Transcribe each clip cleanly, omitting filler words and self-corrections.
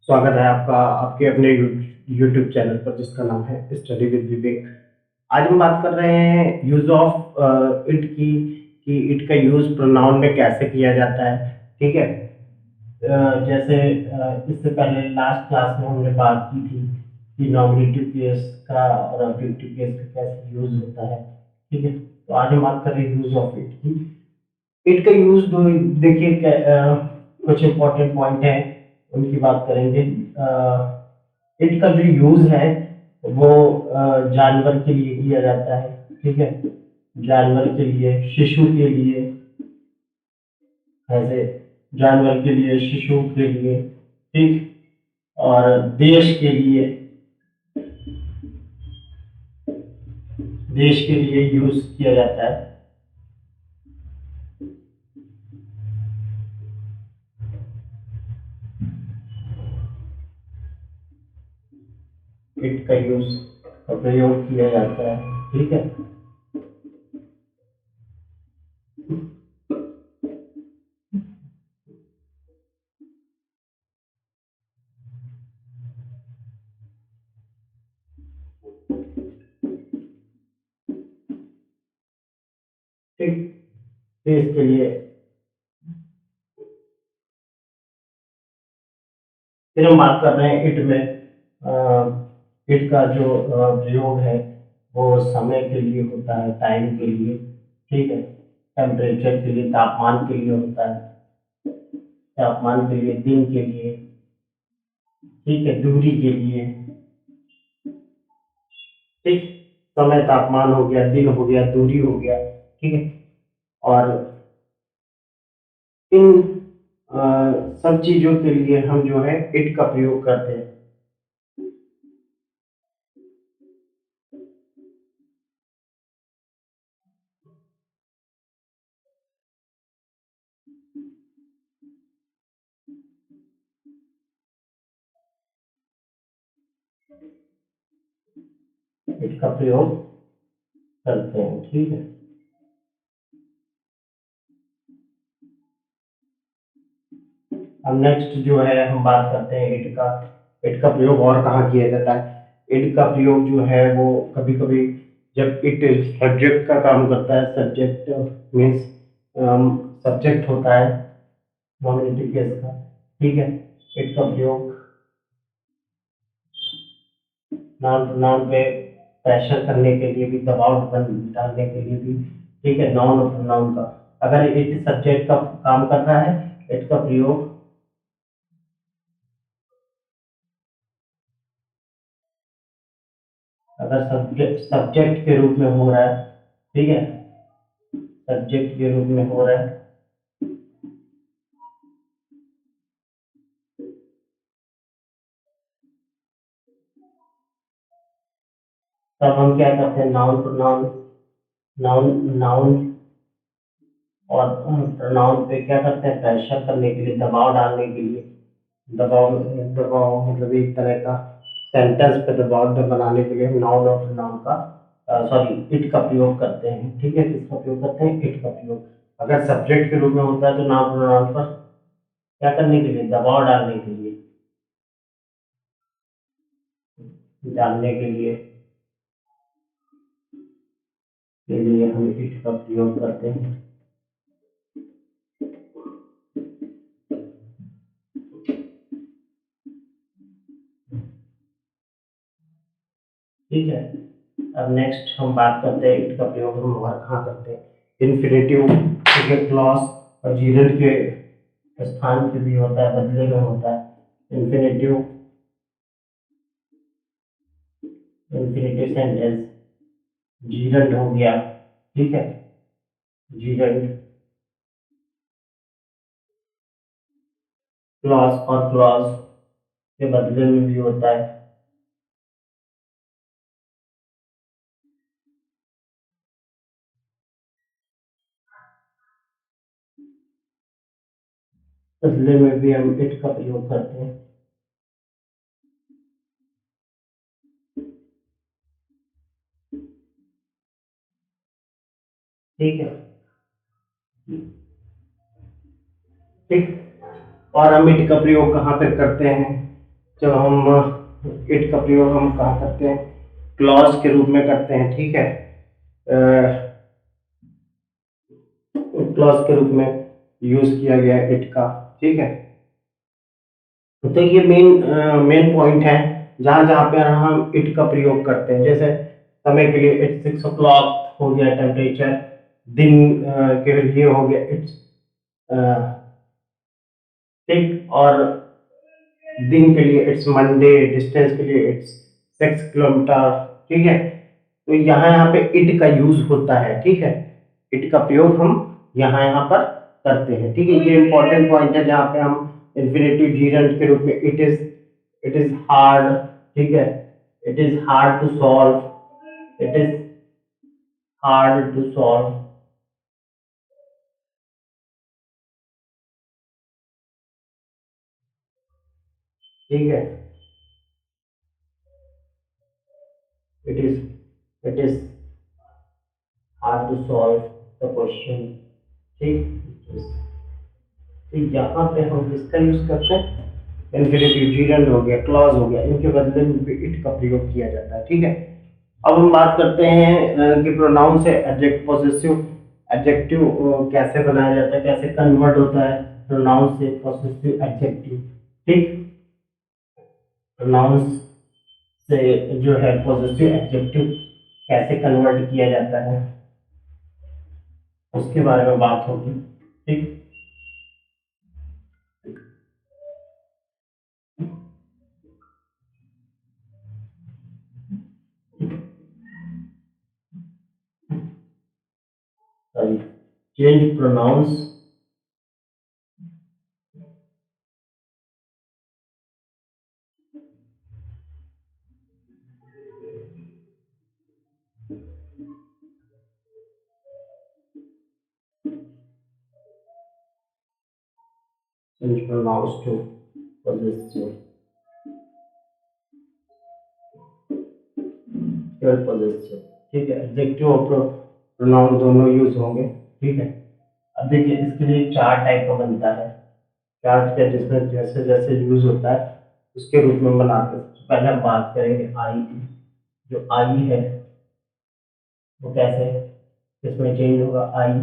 स्वागत है आपका आपके अपने यूट्यूब चैनल पर जिसका नाम है स्टडी विद विवेक। आज हम बात कर रहे हैं यूज ऑफ इट की कि इट का यूज प्रोनाउन में कैसे किया जाता है। ठीक है। जैसे इससे पहले लास्ट क्लास में हमने बात की थी कि नॉमिनेटिव केस का और ऑब्जेक्टिव केस का कैसे यूज होता है। ठीक है, तो आज हम बात कर रहे हैं यूज ऑफ इट की। इट का यूज दो देखिए कुछ इंपॉर्टेंट पॉइंट है, उनकी बात करेंगे। इट का जो यूज है वो जानवर के लिए किया जाता है। ठीक है, जानवर के लिए, शिशु के लिए, ऐसे जानवर के लिए, शिशु के लिए, ठीक, और देश के लिए, देश के लिए यूज किया जाता है। इट का यूज का प्रयोग किया जाता है। ठीक है, ठीक, देश के लिए। फिर हम बात कर रहे हैं इट में। इट का जो प्रयोग है वो समय के लिए होता है, टाइम के लिए। ठीक है, टेम्परेचर के लिए, तापमान के लिए होता है, तापमान के लिए, दिन के लिए, ठीक है, दूरी के लिए। ठीक, समय, तापमान हो गया, दिन हो गया, दूरी हो गया। ठीक है, और इन सब चीजों के लिए हम जो है इट का प्रयोग करते हैं। इट का प्रयोग करते हैं। ठीक है, अब नेक्स्ट जो है हम बात करते हैं इट का। इट का प्रयोग और कहाँ किया जाता है। इट का प्रयोग जो है वो कभी कभी जब इट सब्जेक्ट का काम करता है, सब्जेक्ट मीन्स सब्जेक्ट होता है नॉमिनेटिव केस का। ठीक है, इट का प्रयोग नाउन प्रोनाउन पे प्रेशर करने के लिए भी, दबाव डालने के लिए भी। ठीक है, नाउन और प्रोनाउन का, अगर इट सब्जेक्ट का काम कर रहा है, इट का प्रयोग अगर सब्जेक्ट सब्जेक्ट के रूप में हो रहा है, ठीक है, सब्जेक्ट के रूप में हो रहा है, तब हम क्या करते हैं, नाउन प्रोनाउन, नाउन नाउन और प्रोनाउन पे क्या करते हैं, प्रेशर करने के लिए, दबाव डालने के लिए। दबाव दबाव मतलब एक तरह का सेंटेंस पे दबाव बनाने के लिए हम नाउन और प्रोनाउन का, सॉरी, इट का प्रयोग करते हैं। ठीक है, किसका प्रयोग करते हैं, इट का प्रयोग। अगर सब्जेक्ट के रूप में होता है तो नाउन प्रोनाउन पर क्या करने के लिए, दबाव डालने के लिए, डालने के लिए हम इट का प्रयोग करते हैं। ठीक है, अब नेक्स्ट हम बात करते हैं इट का प्रयोग हम और कहाँ करते हैं। इन्फिनेटिव, ठीक है, क्लॉज और जीरंड के स्थान पे भी होता है, बदले में होता है। इन्फिनेटिव, इन्फिनेटिव सेंटेंस, जीरंड हो गया। ठीक है, जीरंड, क्लॉज और क्लॉज के बदले में भी होता है। बदले में भी हम इट का प्रयोग करते हैं। ठीक है, ठीक, और हम इट का प्रयोग कहाँ पे करते हैं, जब हम इट का प्रयोग हम कहाँ करते हैं, क्लॉज के रूप में करते हैं, ठीक है, क्लॉज के रूप में यूज किया गया है इट का, ठीक है। तो ये मेन मेन पॉइंट है जहां जहां पे हम इट का प्रयोग करते हैं। जैसे समय के लिए इट्स 6 o'clock हो गया टेम्परेचर, दिन के लिए हो गया इट्स ठीक, और दिन के लिए इट्स मंडे, डिस्टेंस के लिए इट्स 6 किलोमीटर, ठीक है। तो यहाँ यहाँ पे इट का यूज होता है, ठीक है, इट का प्रयोग हम यहाँ यहाँ पर करते हैं, ठीक है। ये इंपॉर्टेंट पॉइंट है जहाँ पे हम इन्फिनेटिव जीरेंट के रूप में इट इज हार्ड, ठीक है, it is hard to solve, it is hard to solve, ठीक है, it is it is hard to solve the question, ठीक। तो यहाँ पे हम किसका यूज करते हैं, इन्फिनेटिव जीरेंड हो गया, क्लॉज हो गया, इनके बदले में भी इट का प्रयोग किया जाता है, ठीक है। अब हम बात करते हैं कि प्रोनाउन से एडजेक्ट पॉसेसिव एडजेक्टिव कैसे बनाया जाता है, कैसे कन्वर्ट होता है प्रोनाउन से पॉसेसिव एडजेक्टिव, ठीक। प्रोनाउन से जो है पॉसेसिव एडजेक्टिव कैसे कन्वर्ट किया जाता है उसके बारे में बात होगी, ठीक। Sorry, change pronouns change pronouns to possessive third possessive, ठीक है। एडजेक्टिव और प्रोनाउन दोनों यूज होंगे, ठीक है। अब देखिए इसके लिए चार टाइप का बनता है, चार्ट का, जिसमें जैसे जैसे यूज होता है उसके रूप में बनाते हैं। सबसे पहले हम बात करेंगे आई की। जो आई है वो कैसे किसमें चेंज होगा, आई।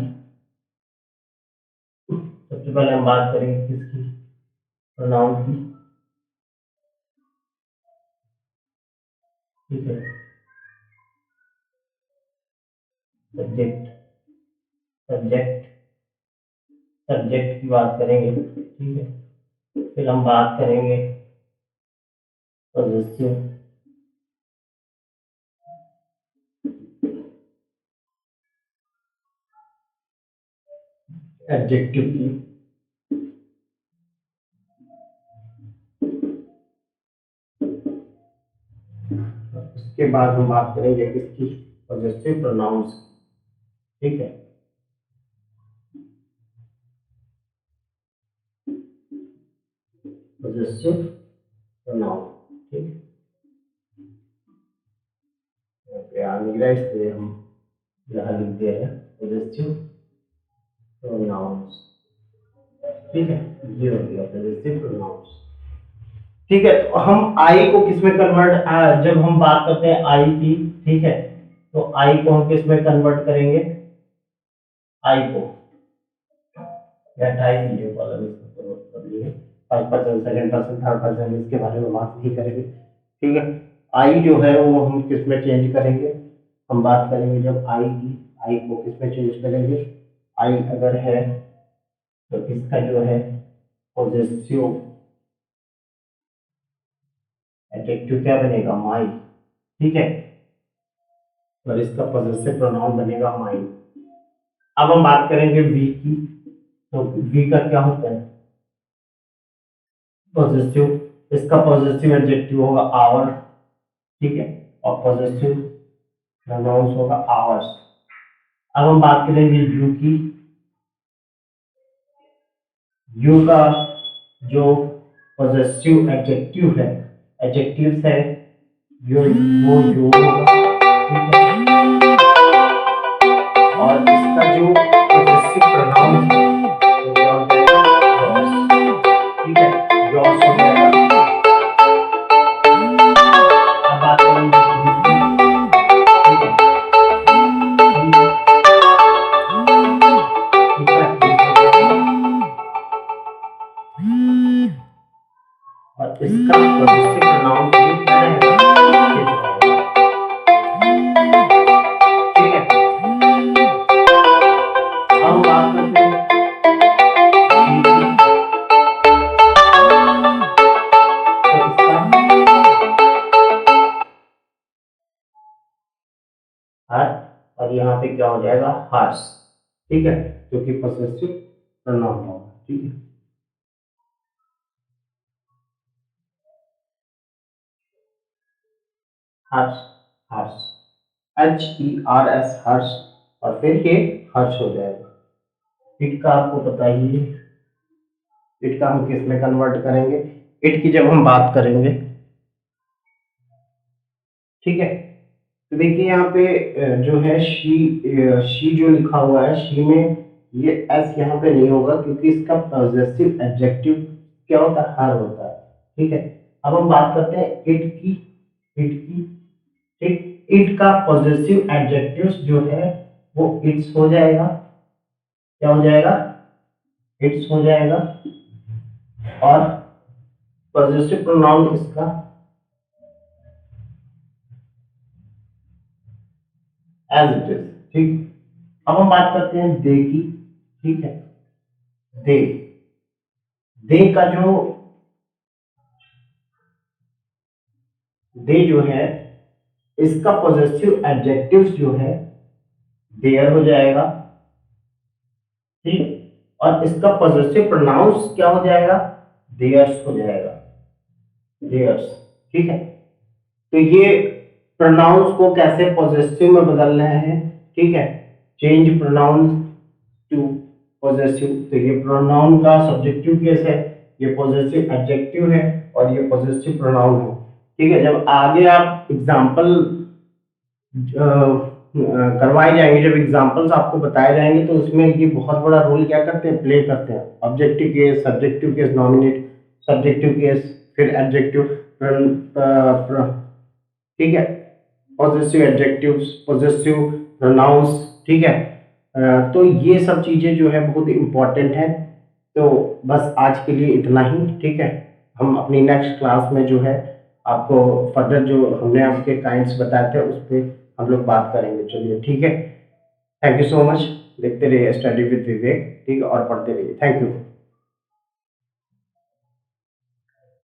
सबसे पहले हम बात करेंगे किसकी, प्रोनाउन की, ठीक है। सब्जेक्ट सब्जेक्ट सब्जेक्ट की बात करेंगे, ठीक है। फिर हम बात करेंगे पॉजेसिव एडजेक्टिव की, उसके बाद हम बात करेंगे किसकी, पॉजेसिव प्रोनाउंस, ठीक है। पॉजेसिव प्रोनाउन, ठीक है। यहाँ लिख रहा है इसलिए हम यहाँ लिख दे रहे हैं पॉजेसिव प्रोनाउंस, ठीक है। ये हो गया पॉजेसिव प्रोनाउंस, ठीक है। तो हम आई को किसमें कन्वर्ट, जब हम बात करते हैं आई की, ठीक है, तो आई को हम किसमें कन्वर्ट करेंगे, आई को या टाइप कीजिए कॉलम, इसको कन्वर्ट कर लिए first person, second person, third person, इसके बारे में बात नहीं करेंगे, ठीक है। आई जो है वो हम किसमें चेंज करेंगे, हम बात करेंगे जब आई की, आई को किसमें चेंज करेंगे, आई अगर है तो इसका जो है पॉजेसिव एडजेक्टिव क्या बनेगा, माई, ठीक है, और इसका पॉजेसिव प्रोनाउन बनेगा माई। अब हम बात करेंगे वी की, तो वी का क्या होता है, पॉजेसिव, इसका पॉजेसिव एडजेक्टिव होगा आवर, ठीक है, और पॉजेसिव प्रोनाउंस होगा आवर्स। अब हम बात करेंगे यू की, यू का जो पॉजेसिव एडजेक्टिव है, एडजेक्टिव्स है, वो यू होगा, ठीक है, और इसका जो पॉजेसिव प्रोनाउन है वो क्या हो जाएगा, योर्स, ठीक है, योर्स हो जाएगा। इसका पॉजिटिव प्रोनाउन भी क्या रहेगा, ठीक है। अब हम बात करते हैं हर, और यहाँ पे क्या हो जाएगा, हर्ष, ठीक है, जो कि पॉसेसिव प्रोनाउन होगा, ठीक है। हर्ष, हर्ष, HERS, हर्ष, और फिर ये हर्ष हो जाएगा। इट का आपको पता ही है, इट का हम किस में कन्वर्ट करेंगे, इट की जब हम बात करेंगे, ठीक है। तो देखिए यहाँ पे जो है शी जो लिखा हुआ है, शी में ये एस यहाँ पे नहीं होगा, क्योंकि इसका पॉजेसिव एडजेक्टिव क्या होता है, हर होता है, ठीक है। अब हम बात करते हैं इट की, इट की, ठीक। इट का पॉजेसिव एडजेक्टिव जो है वो इट्स हो जाएगा, क्या हो जाएगा, इट्स हो जाएगा, और पॉजेसिव प्रोनाउन इसका एज इट इज, ठीक। अब हम बात करते हैं दे की, ठीक है। दे, दे का जो, दे जो है इसका पॉजिटिव एडजेक्टिव जो है देयर हो जाएगा, ठीक। और इसका पॉजिटिव प्रोनाउंस क्या हो जाएगा, देयर्स हो जाएगा, देयर्स, ठीक है। तो ये प्रोनाउंस को कैसे पॉजिटिव में बदल रहे हैं, ठीक है, चेंज प्रोनाउंस टू पॉजिटिव। तो ये प्रोनाउन का सब्जेक्टिव केस है, ये पॉजिटिव एडजेक्टिव है, और ये पॉजिटिव प्रोनाउन है, ठीक है। जब आगे आप एग्जाम्पल करवाए जाएंगे, जब एग्जाम्पल्स आपको बताए जाएंगे, तो उसमें ये बहुत बड़ा रोल क्या करते हैं, प्ले करते हैं। Objective case, subjective case, nominate, subjective case, फिर एडजेक्टिव, ठीक है, पॉजेसिव एडजेक्टिव्स, पॉजेसिव प्रोनाउंस, ठीक है। तो ये सब चीजें जो है बहुत इंपॉर्टेंट है। तो बस आज के लिए इतना ही, ठीक है। हम अपनी नेक्स्ट क्लास में जो है आपको फर्दर जो हमने आपके काइंड्स बताए थे उस पर हम लोग बात करेंगे, चलिए ठीक है। थैंक यू सो मच, देखते रहिए स्टडी विद विवेक, ठीक है, और पढ़ते रहिए। Thank you.